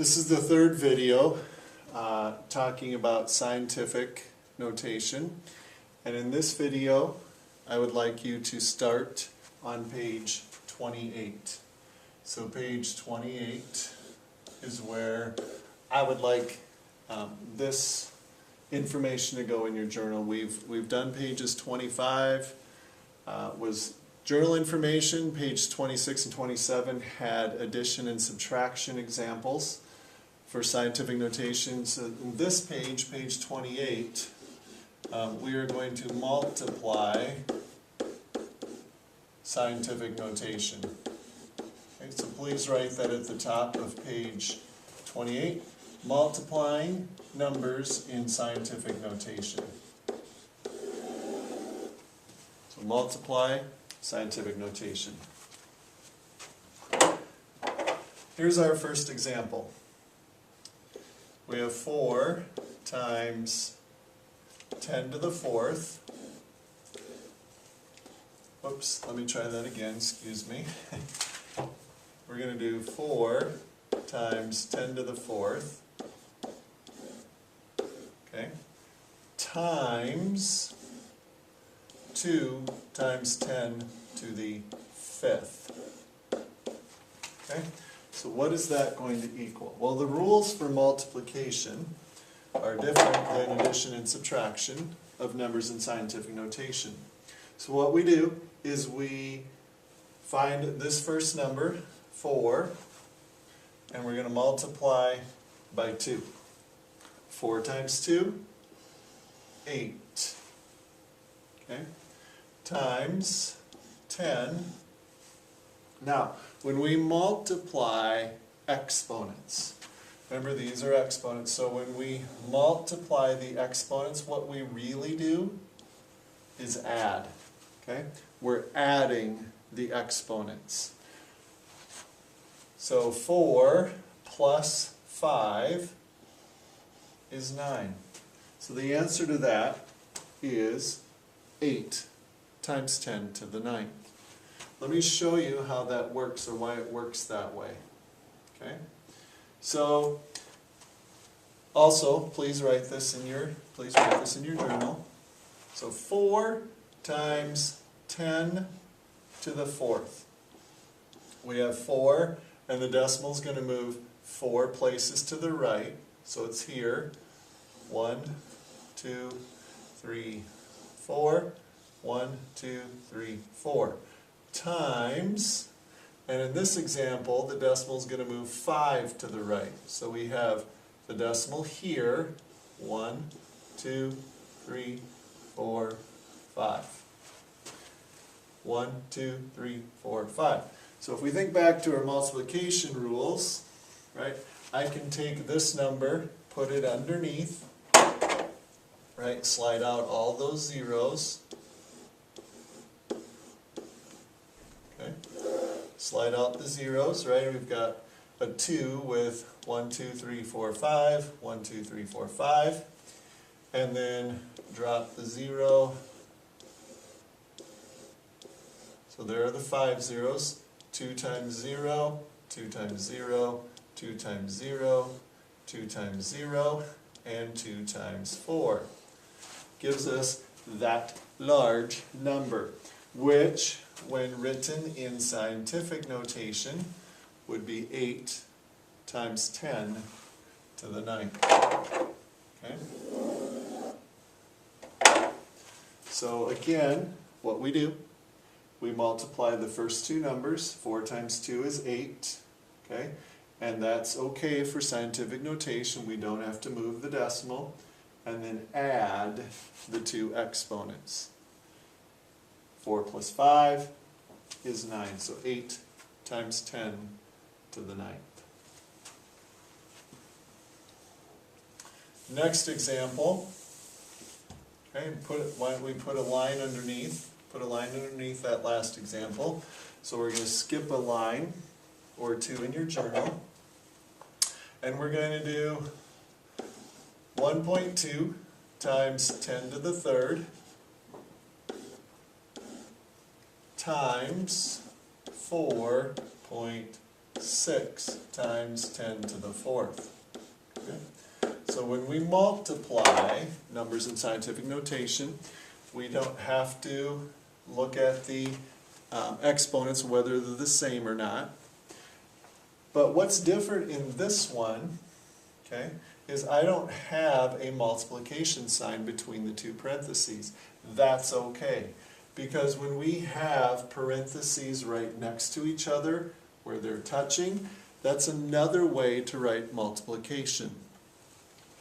This is the third video talking about scientific notation, and in this video I would like you to start on page 28. So page 28 is where I would like this information to go in your journal. We've done pages 25 was journal information. Page 26 and 27 had addition and subtraction examples for scientific notation. So in this page, page 28, we are going to multiply scientific notation. Okay, so please write that at the top of page 28, multiplying numbers in scientific notation. So multiply scientific notation. Here's our first example. We have 4 times 10 to the 4th. Oops, let me try that again, excuse me. We're going to do 4 times 10 to the 4th, okay, times 2 times 10 to the 5th. Okay, so what is that going to equal? Well, the rules for multiplication are different than addition and subtraction of numbers in scientific notation. So what we do is we find this first number, 4, and we're going to multiply by 2. 4 times 2, 8. Okay, times 10. Now, when we multiply exponents, remember these are exponents, so when we multiply the exponents, what we really do is add. Okay, we're adding the exponents. So 4 plus 5 is 9. So the answer to that is 8 times 10 to the 9th. Let me show you how that works, or why it works that way. Okay? So also, please write this in your journal. So 4 times 10 to the 4th. We have 4, and the decimal is going to move 4 places to the right. So it's here. 1, 2, 3, 4. 1, 2, 3, 4. Times, and in this example, the decimal is going to move 5 to the right. So we have the decimal here, 1, 2, 3, 4, 5. 1, 2, 3, 4, 5. So if we think back to our multiplication rules, right, I can take this number, put it underneath, right, slide out all those zeros. Okay, slide out the zeros, right? We've got a 2 with 1, 2, 3, 4, 5, 1, 2, 3, 4, 5, and then drop the 0. So there are the 5 zeros. 2 times 0, 2 times 0, 2 times 0, 2 times 0, and 2 times 4. Gives us that large number, which, when written in scientific notation, would be 8 times 10 to the 9th. Okay? So again, what we do, we multiply the first two numbers. 4 times 2 is 8. Okay? And that's okay for scientific notation. We don't have to move the decimal. And then add the two exponents. 4 plus 5 is 9. So 8 times 10 to the 9th. Next example. Okay, why don't we put a line underneath? Put a line underneath that last example. So we're going to skip a line or two in your journal. And we're going to do 1.2 times 10 to the 3rd times 4.2. 6 times 10 to the 4th. Okay? So when we multiply numbers in scientific notation, we don't have to look at the exponents, whether they're the same or not. But what's different in this one, okay, is I don't have a multiplication sign between the two parentheses. That's okay, because when we have parentheses right next to each other, where they're touching, that's another way to write multiplication.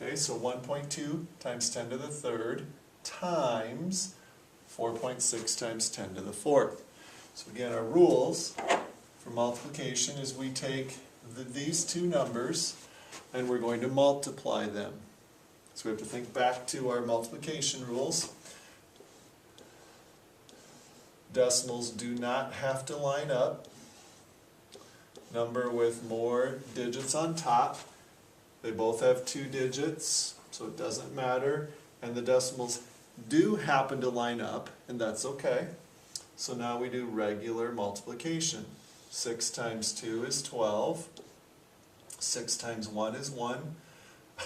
Okay, so 1.2 times 10 to the 3rd times 4.6 times 10 to the 4th. So again, our rules for multiplication is we take these two numbers and we're going to multiply them. So we have to think back to our multiplication rules. Decimals do not have to line up. Number with more digits on top. They both have 2 digits, so it doesn't matter. And the decimals do happen to line up, and that's okay. So now we do regular multiplication. 6 times 2 is 12. 6 times 1 is 1.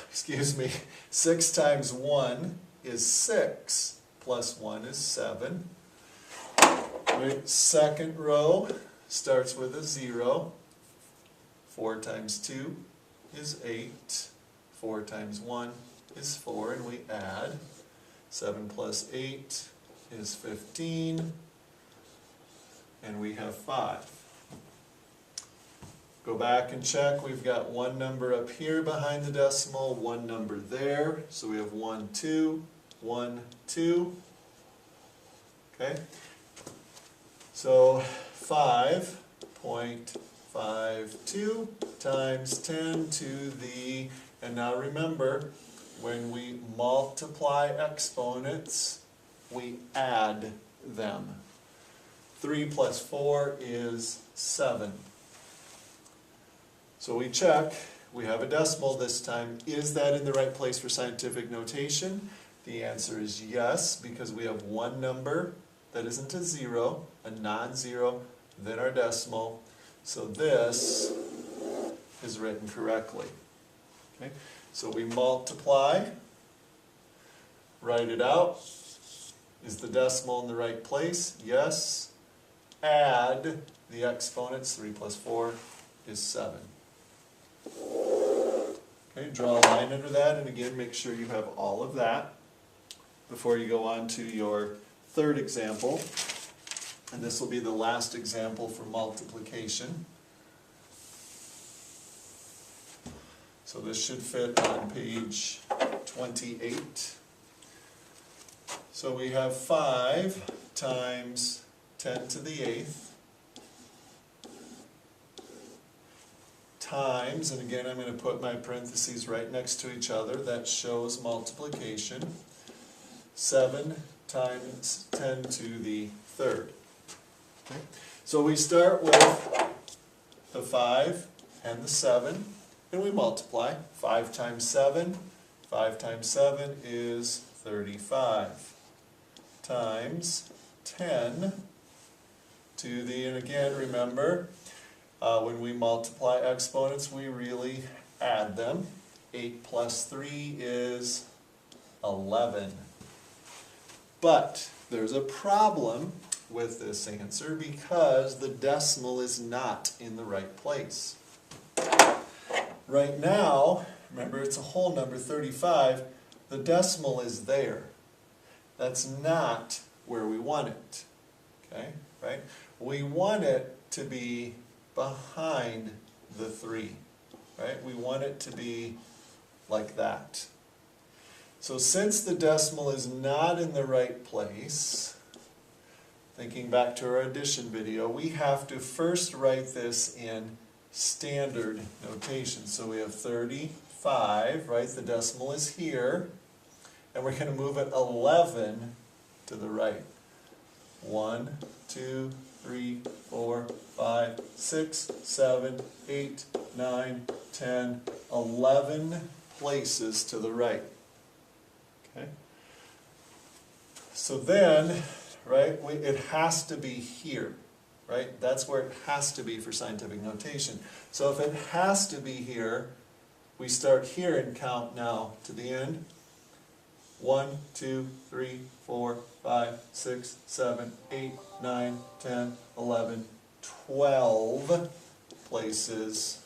Excuse me. 6 times 1 is 6, plus 1 is 7. Right. Second row starts with a 0. 4 times 2 is 8. 4 times 1 is 4, and we add. 7 plus 8 is 15, and we have 5. Go back and check. We've got one number up here behind the decimal, one number there. So we have 1, 2, 1, 2. Okay? So 5.52 times 10 to the, and now remember, when we multiply exponents, we add them. 3 plus 4 is 7. So we check, we have a decimal this time. Is that in the right place for scientific notation? The answer is yes, because we have one number that isn't a 0, a non-zero, then our decimal. So this is written correctly. Okay? So we multiply, write it out. Is the decimal in the right place? Yes. Add the exponents. 3 plus 4 is 7. Okay, draw a line under that, and again, make sure you have all of that before you go on to your third example. And this will be the last example for multiplication. So this should fit on page 28. So we have 5 times 10 to the 8th times, and again I'm going to put my parentheses right next to each other, that shows multiplication, 7 times 10 to the 3rd. Okay. So we start with the 5 and the 7, and we multiply. 5 times 7, 5 times 7 is 35, times 10 to the, and again remember, when we multiply exponents, we really add them. 8 plus 3 is 11. But there's a problem with this answer because the decimal is not in the right place. Right now, remember it's a whole number, 35, the decimal is there. That's not where we want it. Okay, right? We want it to be behind the 3, right? We want it to be like that. So since the decimal is not in the right place, thinking back to our addition video, we have to first write this in standard notation. So we have 35, right? The decimal is here, and we're going to move it 11 to the right. 1, 2, 3, 4, 5, 6, 7, 8, 9, 10, 11 places to the right. Okay? So then, right, it has to be here. right? That's where it has to be for scientific notation. So if it has to be here, we start here and count now to the end. 1, 2, 3, 4, 5, 6, 7, 8, 9, 10, 11, 12 places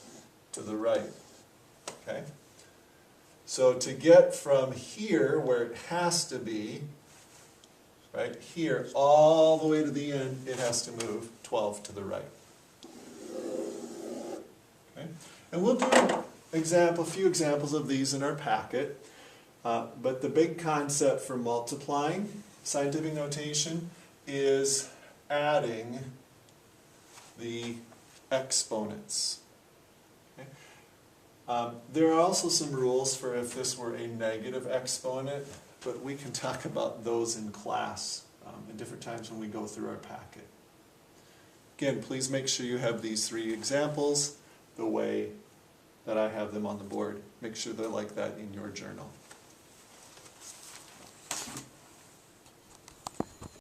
to the right. Okay? So to get from here, where it has to be, right here, all the way to the end, it has to move 12 to the right. Okay? And we'll do a few examples of these in our packet. But the big concept for multiplying, scientific notation, is adding the exponents. Okay? There are also some rules for if this were a negative exponent, but we can talk about those in class at different times when we go through our packet. Again, please make sure you have these 3 examples the way that I have them on the board. Make sure they're like that in your journal.